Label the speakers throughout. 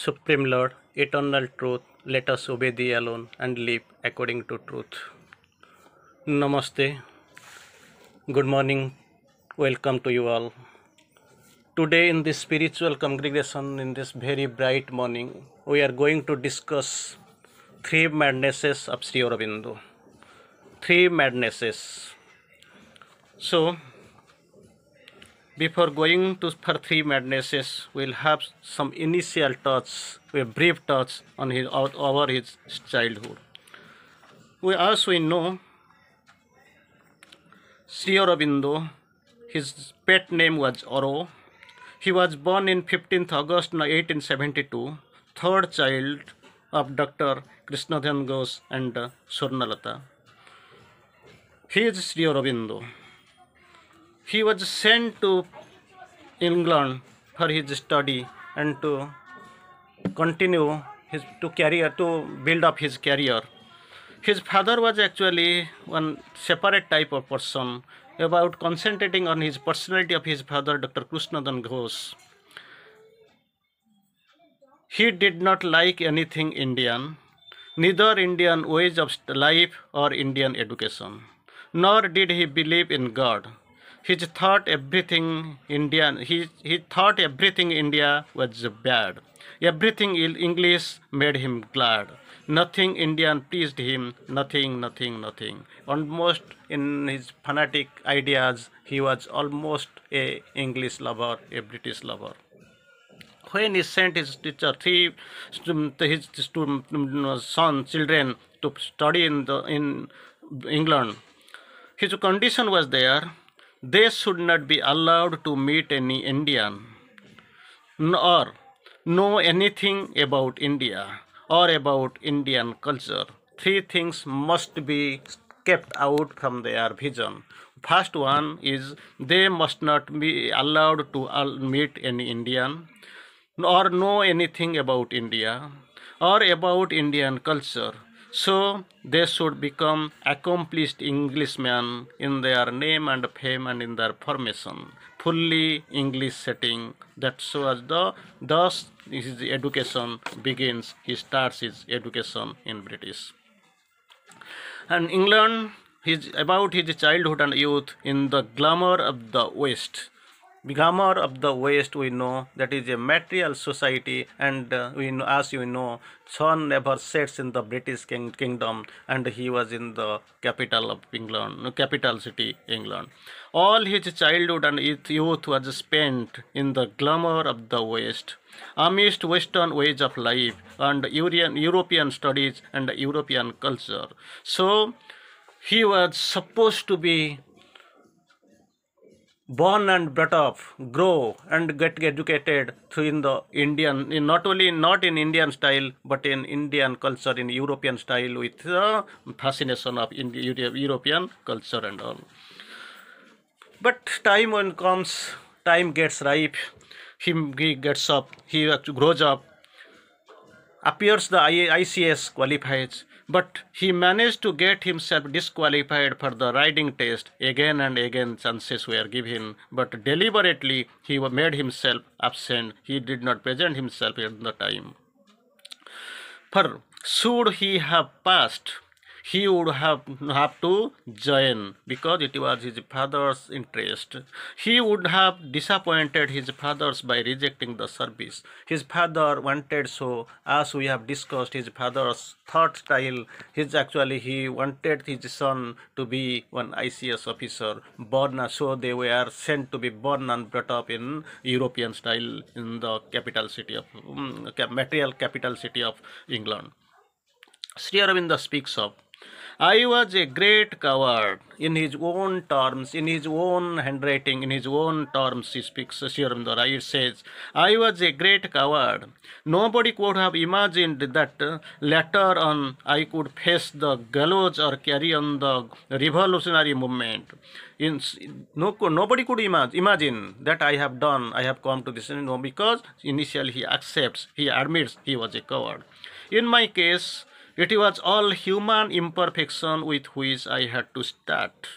Speaker 1: Supreme Lord, eternal truth, let us obey thee alone and live according to truth. Namaste. Good morning. Welcome to you all. Today in this spiritual congregation, in this very bright morning, we are going to discuss three madnesses of Sri Aurobindo. Three madnesses. So, before going to for three madnesses, we'll have some initial touch, a brief touch on over his childhood. As we know, Sri Aurobindo, his pet name was Oro. He was born in 15th August 1872, third child of Dr. Krishnadhan Ghosh and Swarnalata. He is Sri Aurobindo. He was sent to England for his study and to continue to build up his career. His father was actually one separate type of person. About concentrating on his personality of his father, Dr. Krishnadhan Ghosh. He did not like anything Indian, neither Indian ways of life or Indian education, nor did he believe in God. He thought everything India was bad. Everything English made him glad. Nothing Indian pleased him. Nothing. Almost in his fanatic ideas, he was almost a English lover, a British lover. When he sent his teacher, his children to study in England, his condition was there. They should not be allowed to meet any Indian or know anything about India or about Indian culture. Three things must be kept out from their vision. First one is they must not be allowed to meet any Indian or know anything about India or about Indian culture. So they should become accomplished Englishmen in their name and fame and in their formation, fully English setting. That's was thus his education begins. He starts his education in British. And England, about his childhood and youth in the glamour of the West. Glamour of the West, we know that is a material society, and we know, as you know, sun never sets in the British kingdom, and he was in the capital of England, capital city, England. All his childhood and youth was spent in the glamour of the West, amidst Western ways of life and European studies and European culture. So he was supposed to be born and brought up, grow and get educated through in the Indian, not in Indian style, but in Indian culture, in European style, with the fascination of European culture and all. But time when comes, time gets ripe, he gets up, he actually grows up, appears the ICS qualifies, but he managed to get himself disqualified for the riding test. Again and again chances were given, but deliberately he made himself absent. He did not present himself at the time. For should he have passed, he would have to join because it was his father's interest. He would have disappointed his fathers by rejecting the service. His father wanted, so as we have discussed, his father's thought style, he wanted his son to be one ICS officer, born, so they were sent to be born and brought up in European style in the capital city of material capital city of England. Sri Aurobindo speaks of, I was a great coward in his own terms, in his own handwriting, in his own terms. He speaks, Sri Aurobindo, it says, I was a great coward. Nobody could have imagined that later on I could face the gallows or carry on the revolutionary movement. Nobody could imagine that I have come to this, because initially he admits he was a coward. In my case, it was all human imperfection with which I had to start.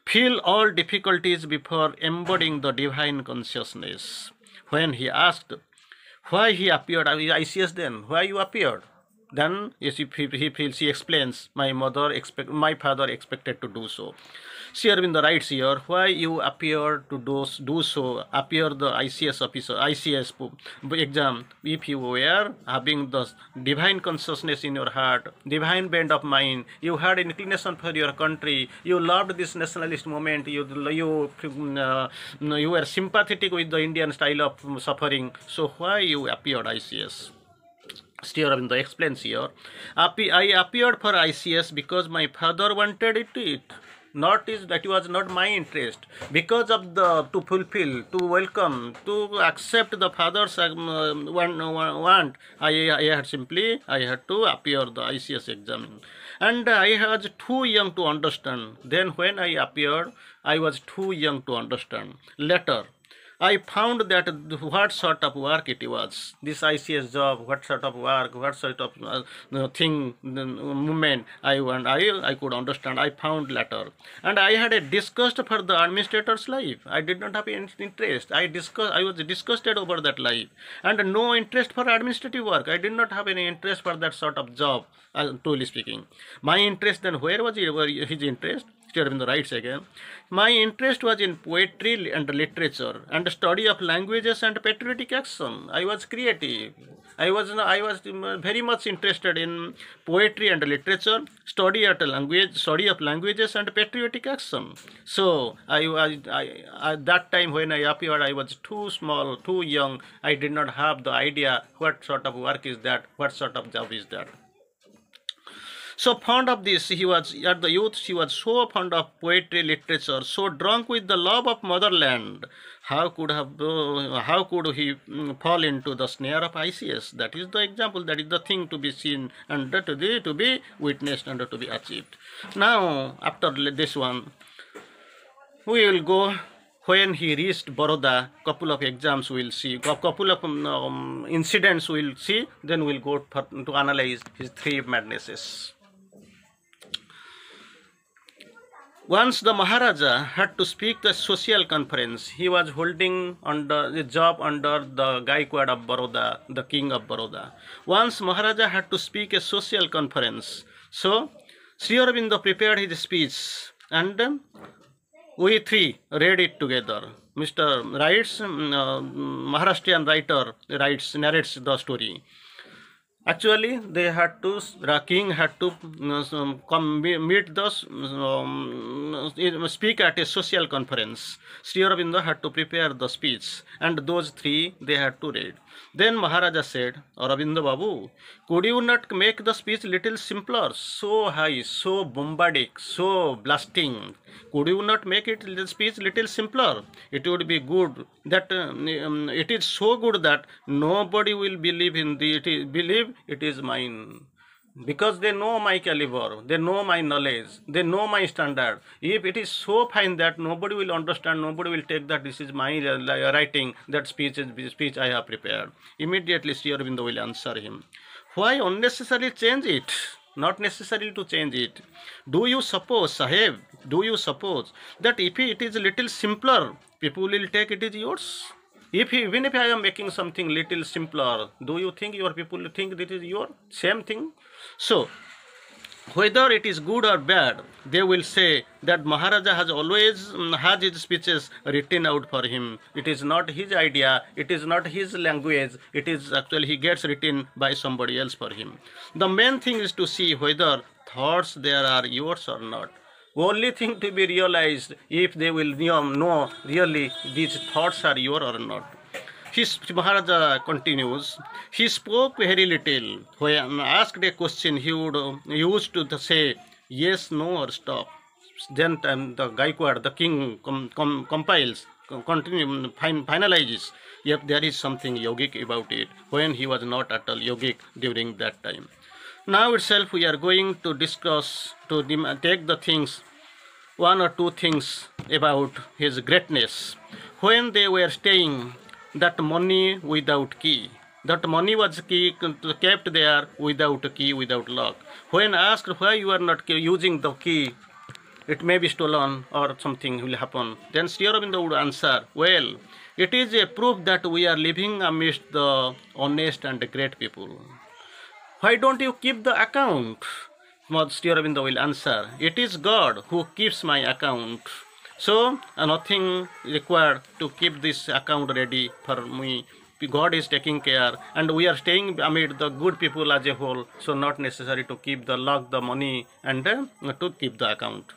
Speaker 1: Feel all difficulties before embodying the divine consciousness. When he asked, Why he appeared ICS then? Why you appeared? Then yes, he explains, my father expected to do so. Sri Aurobindo writes here, why you appear to do so, appear the ICS officer, exam, if you were having the divine consciousness in your heart, divine bent of mind, you had inclination for your country, you loved this nationalist movement, you were sympathetic with the Indian style of suffering, so why you appeared ICS? Sri Aurobindo explains here, I appeared for ICS because my father wanted it. Not is that was not my interest. Because of the to fulfill, to welcome, to accept the father's want, I had to appear the ICS exam, and I was too young to understand. Then when I appeared, I was too young to understand. Later, I found that what sort of work it was, this ICS job, what sort of work, what sort of movement I want, I could understand. I found later, and I had a disgust for the administrator's life. I did not have any interest. I was disgusted over that life, and no interest for administrative work. I did not have any interest for that sort of job. Truly speaking, my interest then, where was his interest? Sri Aurobindo writes again, my interest was in poetry and literature and study of languages and patriotic action. I was creative. I was very much interested in poetry and literature, study of languages and patriotic action. So at that time when I appeared, I was too small, too young. I did not have the idea what sort of work is that, what sort of job is that. So fond of this, he was at the youth. He was so fond of poetry, literature, so drunk with the love of motherland. How could he fall into the snare of ICS? That is the example. That is the thing to be seen and to be witnessed and to be achieved. Now, after this one, we will go. When he reached Baroda, couple of exams we'll see, couple of incidents we'll see. Then we'll go to analyze his three madnesses. Once the Maharaja had to speak a social conference. He was holding under the job under the Gaikwad of Baroda, the king of Baroda. Once Maharaja had to speak a social conference. So Sri Aurobindo prepared his speech, and we three read it together. Mr. writes, Maharashtrian writer narrates the story. Actually, the king had to speak at a social conference. Sri Aurobindo had to prepare the speech, and those three they had to read. Then Maharaja said, Aurobindo Babu, could you not make the speech little simpler? So high, so bombastic, so blasting. Could you not make the speech little simpler? It would be good that it is so good that nobody will believe it is mine. Because they know my caliber, they know my knowledge, they know my standard. If it is so fine that nobody will understand, nobody will take that this is my writing, that speech I have prepared. Immediately Sri Aurobindo will answer him, why unnecessarily change it? Not necessary to change it. Do you suppose, Sahib, that if it is a little simpler, people will take it is yours? Even if I am making something little simpler, do you think your people think this is your same thing? So, whether it is good or bad, they will say that Maharaja has always has his speeches written out for him. It is not his idea, it is not his language, it is actually he gets written by somebody else for him. The main thing is to see whether thoughts there are yours or not. Only thing to be realized if they will know really these thoughts are yours or not. Maharaja continues, he spoke very little. When asked a question, he would used to say yes, no, or stop. Then the Gaikwad, the king, compiles, finalizes if there is something yogic about it, when he was not at all yogic during that time. Now itself we are going to discuss, to take the things, one or two things about his greatness. When they were staying, that money without key. That money was kept there without a key, without lock. When asked why you are not using the key, it may be stolen or something will happen. Then Sri Aurobindo would answer, well, It is a proof that we are living amidst the honest and great people. Why don't you keep the account? Sri Aurobindo will answer, it is God who keeps my account. So nothing required to keep this account ready for me. God is taking care, and we are staying amid the good people as a whole. So not necessary to keep the lock the money and to keep the account.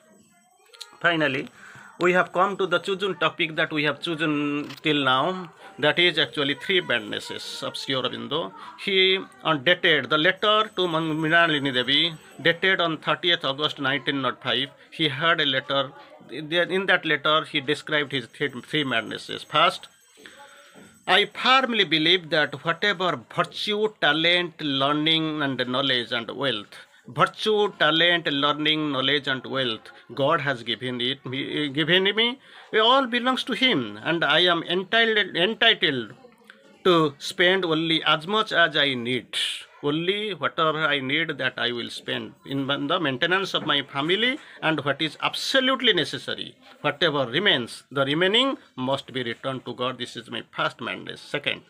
Speaker 1: Finally, we have come to the chosen topic that we have chosen till now. That is actually three badnesses of Sri Aurobindo. He dated the letter to Mrinalini Devi, dated on 30th August 1905. He had a letter. In that letter, he described his three madnesses. First, I firmly believe that whatever virtue, talent, learning, and knowledge and wealth, virtue, talent, learning, knowledge, and wealth, God has given me, it all belongs to Him, and I am entitled to spend only as much as I need. Only whatever I need, that I will spend in the maintenance of my family, and what is absolutely necessary. Whatever remains, the remaining must be returned to God. This is my first mandate. Second,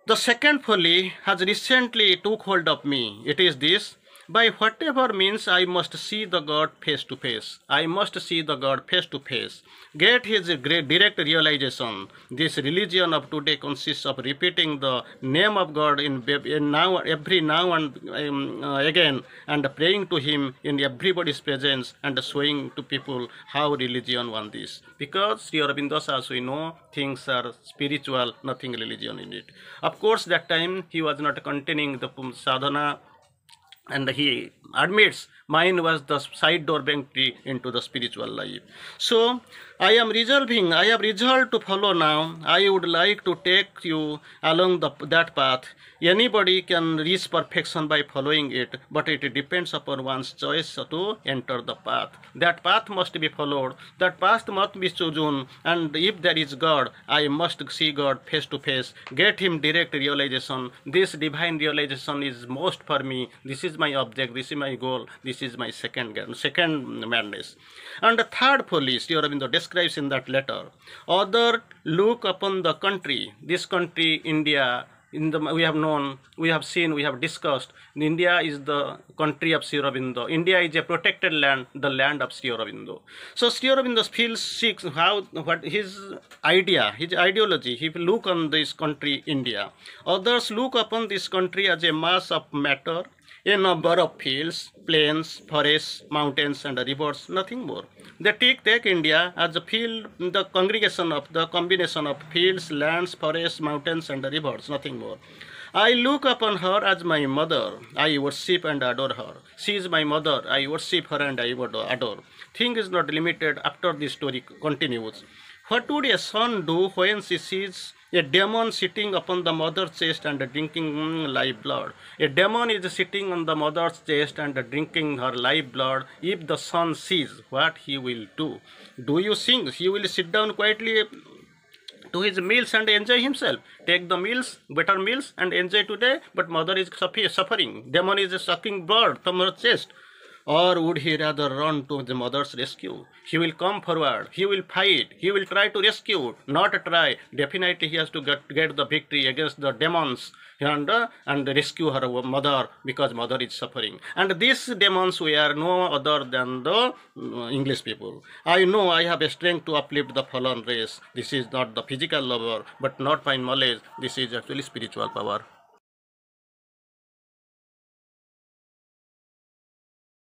Speaker 1: the second folly has recently took hold of me. It is this: by whatever means I must see the God face to face. I must see the God face to face. Get his great direct realization. This religion of today consists of repeating the name of God every now and again, and praying to Him in everybody's presence, and showing to people how religion wants this. Because Sri Aurobindo, as we know, things are spiritual, nothing religion in it. Of course, that time he was not containing the sadhana, and he admits mine was the side door entry into the spiritual life. So I have resolved to follow now. I would like to take you along that path. Anybody can reach perfection by following it, but it depends upon one's choice to enter the path. That path must be followed. That path must be chosen. And if there is God, I must see God face to face, get Him direct realization. This divine realization is most for me. This is my object. This is my goal. This is my second madness. And the third folly, Sri Aurobindo describes in that letter. Other look upon the country. This country, India. We have seen, we have discussed, India is the country of Sri Aurobindo. India is a protected land, the land of Sri Aurobindo. So Sri Aurobindo seeks what his ideology, he will look on this country, India. Others look upon this country as a mass of matter, a number of fields, plains, forests, mountains, and rivers, nothing more. They take India as a field, the combination of fields, lands, forests, mountains, and rivers, nothing more. I look upon her as my mother. I worship and adore her. She is my mother. I worship her and I adore. Thing is not limited. After this story continues. What would a son do when she sees a demon sitting upon the mother's chest and drinking live blood? A demon is sitting on the mother's chest and drinking her live blood. If the son sees, what he will do? Do you think he will sit down quietly to his meals and enjoy himself? Take the meals, better meals, and enjoy today, but mother is suffering. Demon is sucking blood from her chest. Or would he rather run to the mother's rescue? He will come forward. He will fight. He will try to rescue. Not try. Definitely he has to get the victory against the demons and rescue her mother, because mother is suffering. And these demons were no other than the English people. I know I have a strength to uplift the fallen race. This is not the physical lover, but not by knowledge. This is actually spiritual power.